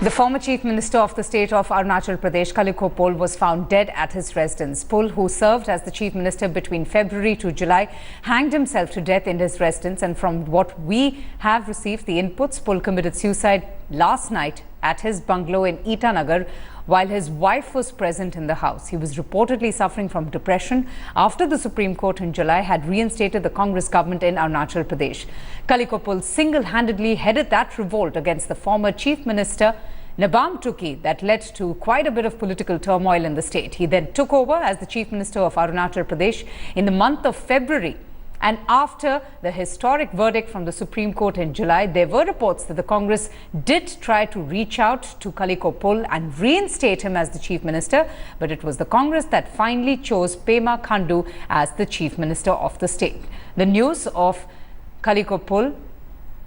The former Chief Minister of the state of Arunachal Pradesh, Kalikho Pul, was found dead at his residence. Pul, who served as the Chief Minister between February to July, hanged himself to death in his residence. And from what we have received, the inputs, Pul committed suicide last night at his bungalow in Itanagar while his wife was present in the house. He was reportedly suffering from depression after the Supreme Court in July had reinstated the Congress government in Arunachal Pradesh. Kalikho Pul single-handedly headed that revolt against the former Chief Minister Nabam Tuki that led to quite a bit of political turmoil in the state. He then took over as the Chief Minister of Arunachal Pradesh in the month of February. And after the historic verdict from the Supreme Court in July, there were reports that the Congress did try to reach out to Kalikho Pul and reinstate him as the Chief Minister. But it was the Congress that finally chose Pema Khandu as the Chief Minister of the state. The news of Kalikho Pul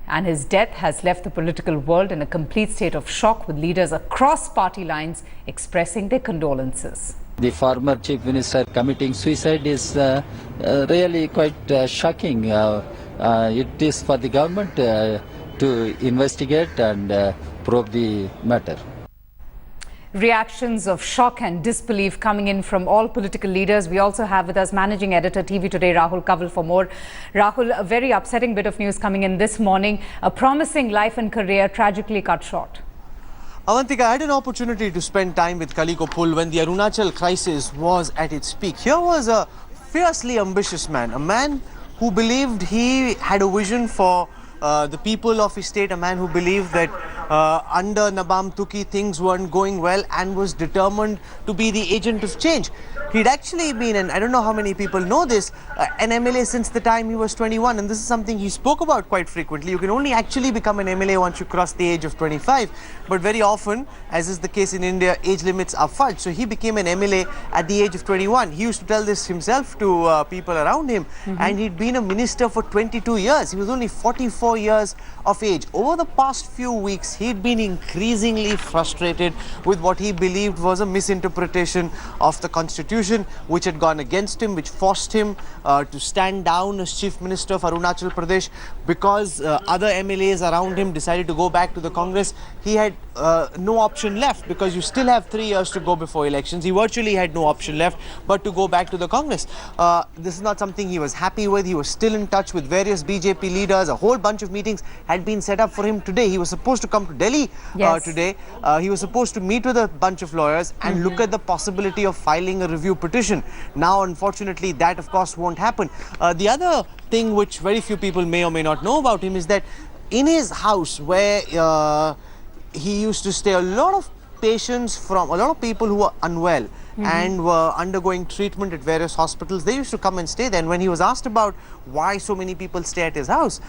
and his death has left the political world in a complete state of shock, with leaders across party lines expressing their condolences. The former Chief Minister committing suicide is really quite shocking. It is for the government to investigate and probe the matter. Reactions of shock and disbelief coming in from all political leaders. We also have with us Managing Editor TV Today, Rahul Gandhi, for more. Rahul, a very upsetting bit of news coming in this morning. A promising life and career tragically cut short. Avantika, I had an opportunity to spend time with Kalikho Pul when the Arunachal crisis was at its peak. Here was a fiercely ambitious man, a man who believed he had a vision for the people of his state, a man who believed that under Nabam Tuki things weren't going well and was determined to be the agent of change. He'd actually been, and I don't know how many people know this, an MLA since the time he was 21, and this is something he spoke about quite frequently. You can only actually become an MLA once you cross the age of 25, but very often, as is the case in India, age limits are fudged. So he became an MLA at the age of 21. He used to tell this himself to people around him, and he'd been a minister for 22 years. He was only 44 years of age. Over the past few weeks, he'd been increasingly frustrated with what he believed was a misinterpretation of the constitution, which had gone against him, which forced him to stand down as Chief Minister of Arunachal Pradesh. Because other MLAs around him decided to go back to the Congress, he had no option left, because you still have 3 years to go before elections. He virtually had no option left but to go back to the Congress. This is not something he was happy with. He was still in touch with various BJP leaders. A whole bunch of meetings had been set up for him today. He was supposed to come to Delhi today. He was supposed to meet with a bunch of lawyers and look at the possibility of filing a review petition. Now, unfortunately, that of course won't happen. The other thing which very few people may or may not know about him is that in his house, where he used to stay, a lot of patients from, a lot of people who were unwell and were undergoing treatment at various hospitals, they used to come and stay there. And when he was asked about why so many people stay at his house,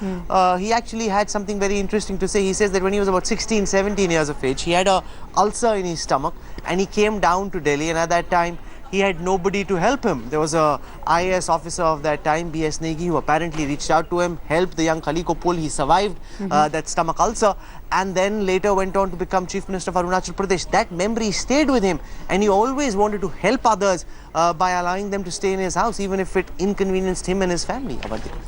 he actually had something very interesting to say. He says that when he was about 16, 17 years of age, he had an ulcer in his stomach and he came down to Delhi, and at that time he had nobody to help him. There was a IAS officer of that time, B.S. Negi, who apparently reached out to him, helped the young Kalikho Pul. He survived that stomach ulcer and then later went on to become Chief Minister of Arunachal Pradesh. That memory stayed with him, and he always wanted to help others by allowing them to stay in his house, even if it inconvenienced him and his family.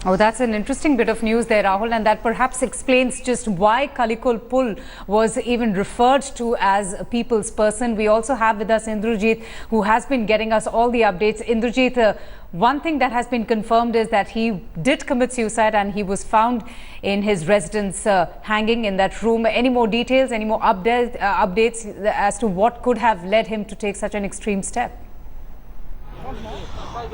Oh, that's an interesting bit of news there, Rahul, and that perhaps explains just why Kalikho Pul was even referred to as a people's person. We also have with us Indrajit, who has been getting us all the updates. Indrajit, one thing that has been confirmed is that he did commit suicide and he was found in his residence hanging in that room. Any more details, any more updates as to what could have led him to take such an extreme step?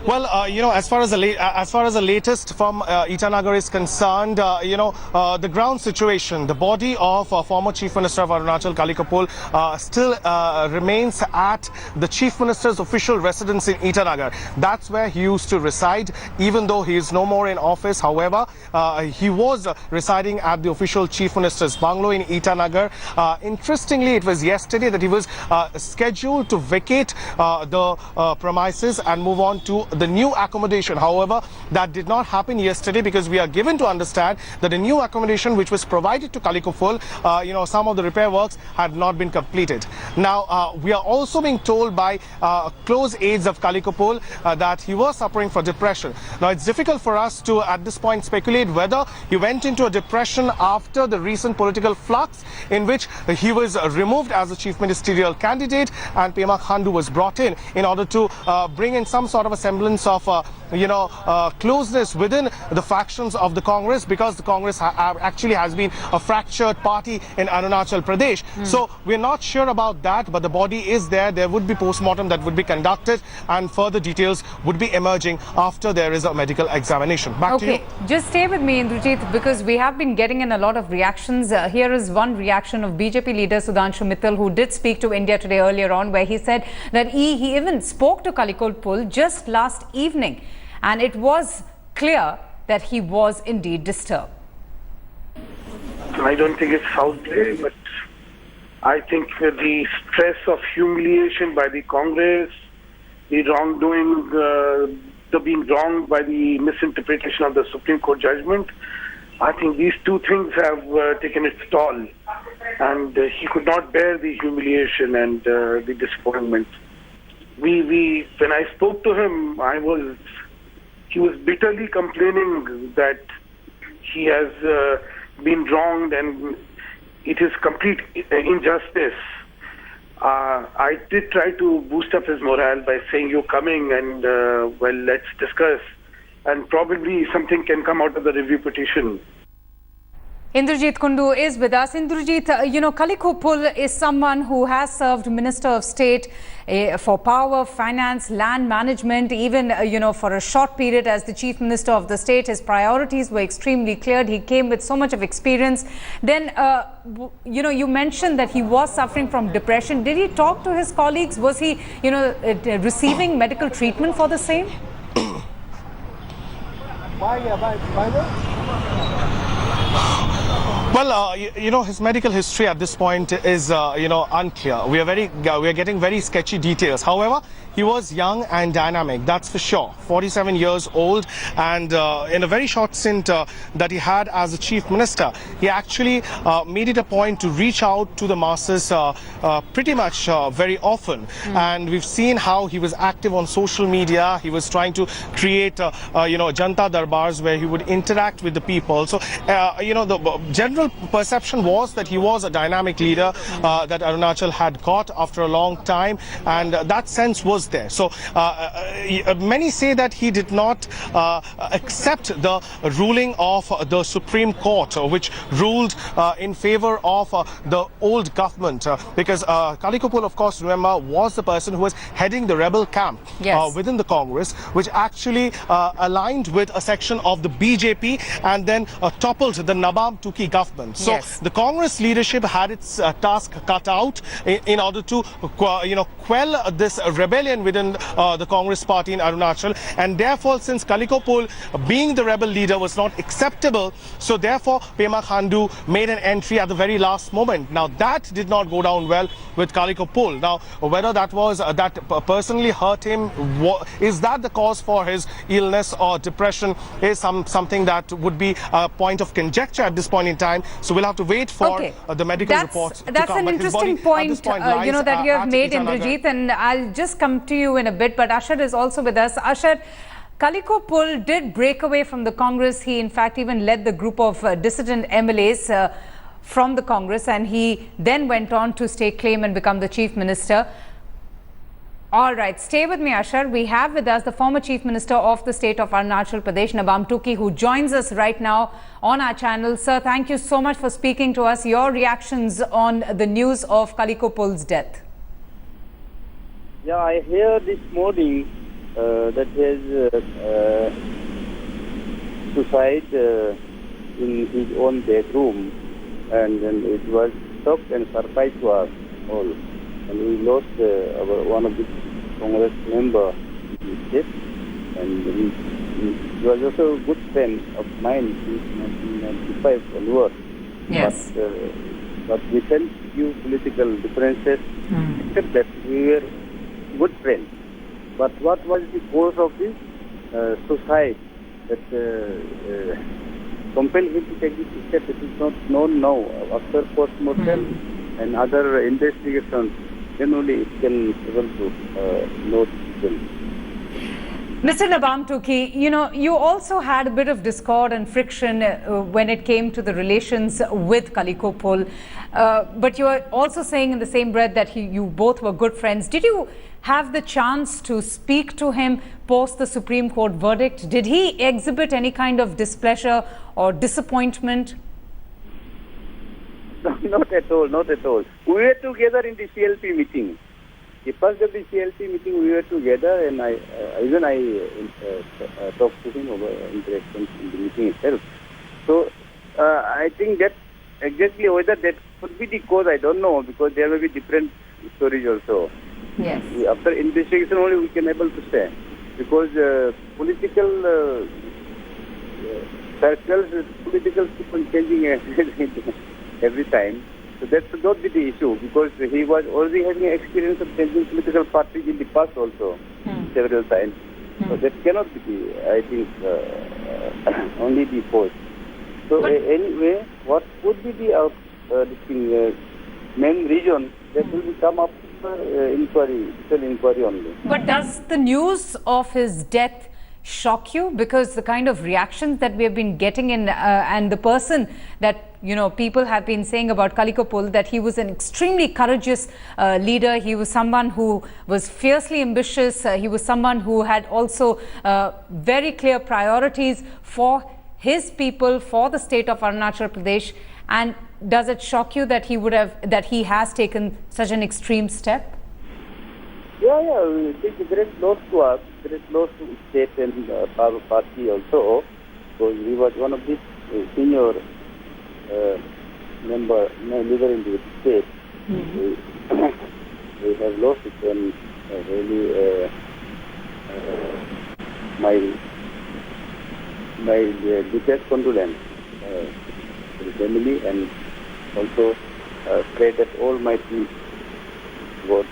Well, as far as the latest from Itanagar is concerned, the ground situation, the body of former Chief Minister of Arunachal, Kalikho Pul, still remains at the Chief Minister's official residence in Itanagar. That's where he used to reside, even though he is no more in office. However, he was residing at the official Chief Minister's bungalow in Itanagar. Interestingly, it was yesterday that he was scheduled to vacate the premises and move on to to the new accommodation. However, that did not happen yesterday because we are given to understand that the new accommodation which was provided to Kalikho Pul, some of the repair works had not been completed. Now, we are also being told by close aides of Kalikho Pul that he was suffering from depression. Now, it's difficult for us to at this point speculate whether he went into a depression after the recent political flux in which he was removed as a chief ministerial candidate and Pema Khandu was brought in order to bring in some sort of a semblance of closeness within the factions of the Congress, because the Congress actually has been a fractured party in Arunachal Pradesh. So we're not sure about that, but the body is there. There would be post-mortem that would be conducted and further details would be emerging after there is a medical examination. Back to you. Just stay with me, Indrajit, because we have been getting in a lot of reactions. Here is one reaction of BJP leader Sudhanshu Mittal, who did speak to India Today earlier on, where he said that he even spoke to Kalikho Pul just last evening, and it was clear that he was indeed disturbed. I don't think it's foul play, but I think the stress of humiliation by the Congress, the wrongdoing, the being wronged by the misinterpretation of the Supreme Court judgment, I think these two things have taken its toll, and he could not bear the humiliation and the disappointment. When I spoke to him, he was bitterly complaining that he has been wronged and it is complete injustice. I did try to boost up his morale by saying, "You're coming and well, let's discuss, and probably something can come out of the review petition." Indrajit Kundu is with us. Indrajit, Kalikho Pul is someone who has served Minister of State for Power, Finance, Land Management, even, for a short period as the Chief Minister of the state. His priorities were extremely clear. He came with so much of experience. Then, you mentioned that he was suffering from depression. Did he talk to his colleagues? Was he, receiving medical treatment for the same? Well, his medical history at this point is, unclear. We are getting very sketchy details. However, he was young and dynamic, that's for sure. 47 years old, and in a very short stint that he had as a chief minister, he actually made it a point to reach out to the masses pretty much very often. And we've seen how he was active on social media. He was trying to create, Janta Darbars where he would interact with the people. So, the general perception was that he was a dynamic leader that Arunachal had got after a long time, and that sense was there. So many say that he did not accept the ruling of the Supreme Court, which ruled in favor of the old government, because Kalikho Pul, of course, remember, was the person who was heading the rebel camp within the Congress, which actually aligned with a section of the BJP and then toppled the Nawab Tuki government. So the Congress leadership had its task cut out in order to quell this rebellion within the Congress party in Arunachal, and therefore, since Kalikho Pul being the rebel leader was not acceptable, so therefore Pema Khandu made an entry at the very last moment. Now that did not go down well with Kalikho Pul. Now whether that was that personally hurt him, is that the cause for his illness or depression, is something that would be a point of conjecture at this point in time. So we'll have to wait for the medical report to come. That's an interesting point, that you have made, Indrajit, and I'll just come to you in a bit, but Ashar is also with us. Ashar, Kalikho Pul did break away from the Congress. He, in fact, even led the group of dissident MLAs from the Congress, and he then went on to stake claim and become the Chief Minister. All right, stay with me, Ashar. We have with us the former Chief Minister of the state of Arunachal Pradesh, Nawab Tuki, who joins us right now on our channel. Sir, thank you so much for speaking to us. Your reactions on the news of Kalikho Pul's death? Yeah, I hear this morning that he has suicide in his own bedroom, and it was shock and surprise to us all. And we lost one of the Congress member in his death, and he was also a good friend of mine since 1995 onward. Yes. But we felt few political differences, except that we were good friends. But what was the cause of this suicide that compelled him to take this step? It is not known now. After post-mortem and other investigations, then only it can be able to know them. Mr. Nabam Tuki, you also had a bit of discord and friction when it came to the relations with Kalikho Pul. But you are also saying in the same breath that you both were good friends. Did you have the chance to speak to him post the Supreme Court verdict? Did he exhibit any kind of displeasure or disappointment? Not at all, not at all. We were together in the CLP meeting. The first of the CLP meeting, we were together, and I talked to him over interactions in the meeting itself. So I think that exactly whether that could be the cause, I don't know, because there may be different stories also. Yes. After investigation only we can able to say, because political circles, political people changing every time. So that should not be the issue, because he was already having experience of changing political parties in the past also, several times. So that cannot be the, I think, only the cause. So anyway, what would be the main reason that will come up inquiry, still inquiry only. But does the news of his death shock you? Because the kind of reactions that we have been getting in and the person that people have been saying about Kalikho Pul, that he was an extremely courageous leader. He was someone who was fiercely ambitious. He was someone who had also very clear priorities for his people, for the state of Arunachal Pradesh. And does it shock you that he has taken such an extreme step? Yeah, it is very close to us, very close to state and our party also. So he was one of the senior leader in the state. We have lost it, and really my deepest condolence to the family, and also pray that Almighty God.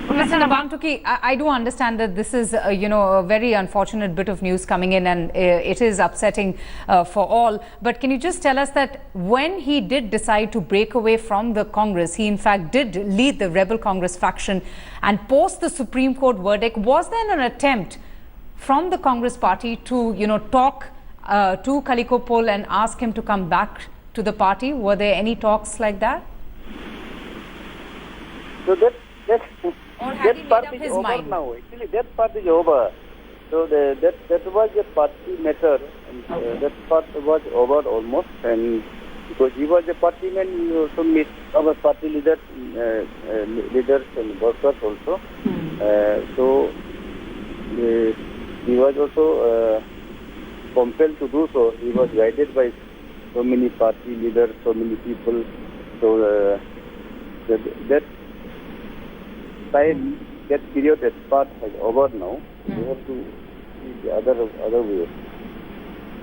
Mr. Nabam Tuki, I do understand that this is, a very unfortunate bit of news coming in, and it is upsetting for all. But can you just tell us that when he did decide to break away from the Congress, he in fact did lead the rebel Congress faction, and post the Supreme Court verdict, was there an attempt from the Congress party to, talk to Kalikho Pul and ask him to come back to the party? Were there any talks like that? So that part is over now. Actually, that part is over. So that was a party matter, and that part was over almost. And because he was a party man, he also meet our party leaders and workers also. So he was also compelled to do so. He was guided by so many party leaders, so many people. So that time, that period, that part has over now. We have to see the other way.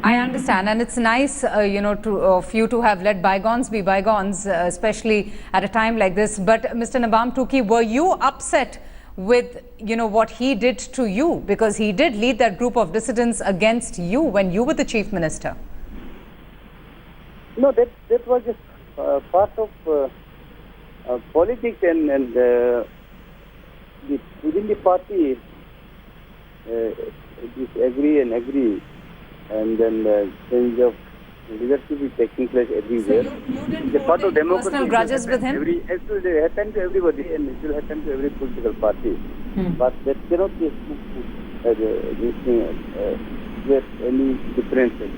I understand, and it's nice, of you to have let bygones be bygones, especially at a time like this. But Mr. Nabam Tuki, were you upset with, what he did to you? Because he did lead that group of dissidents against you when you were the chief minister. No, that was just part of politics, and within the party, disagree and agree, and then change of leadership is taking place everywhere. So you didn't hold part of democracy. Personal grudges with him? It will happen to everybody, and it will happen to every political party. But that cannot be with any differences.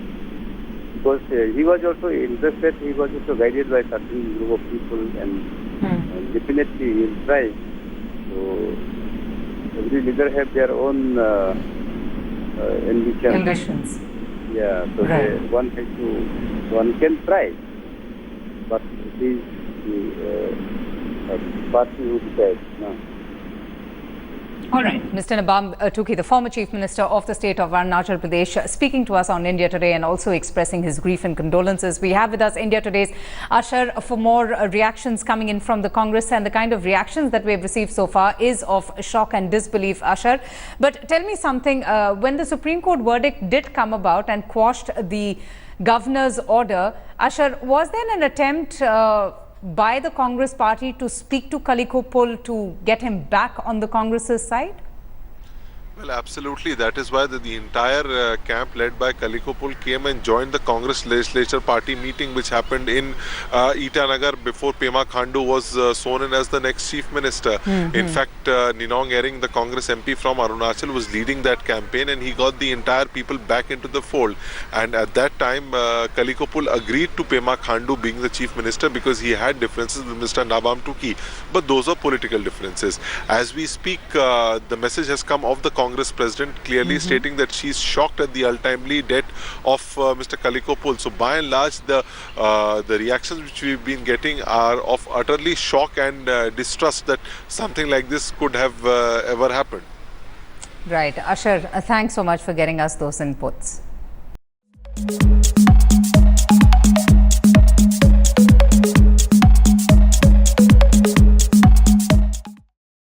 Because he was also interested, he was also guided by a certain group of people, and definitely he will try. So every leader have their own ambitions. Yeah, so one can try, but it is the party who decides. No. All right. Mr. Nabam Tukhi, the former Chief Minister of the state of Arunachal Pradesh, speaking to us on India Today and also expressing his grief and condolences. We have with us India Today's Ashar for more reactions coming in from the Congress, and the kind of reactions that we have received so far is of shock and disbelief, Ashar. But tell me something, when the Supreme Court verdict did come about and quashed the governor's order, Ashar, was there an attempt by the Congress party to speak to Kalikho Pul to get him back on the Congress's side? Well, absolutely. That is why the entire camp led by Kalikho Pul came and joined the Congress legislature party meeting which happened in Itanagar before Pema Khandu was sworn in as the next chief minister. In fact, Ninong Ering, the Congress MP from Arunachal, was leading that campaign, and he got the entire people back into the fold. And at that time, Kalikho Pul agreed to Pema Khandu being the chief minister because he had differences with Mr. Nabam Tukhi. But those are political differences. As we speak, the message has come of the Congress president clearly stating that she's shocked at the untimely death of Mr. Kalikho Pul. So by and large, the reactions which we've been getting are of utterly shock and distrust that something like this could have ever happened. Right. Ashar, thanks so much for getting us those inputs.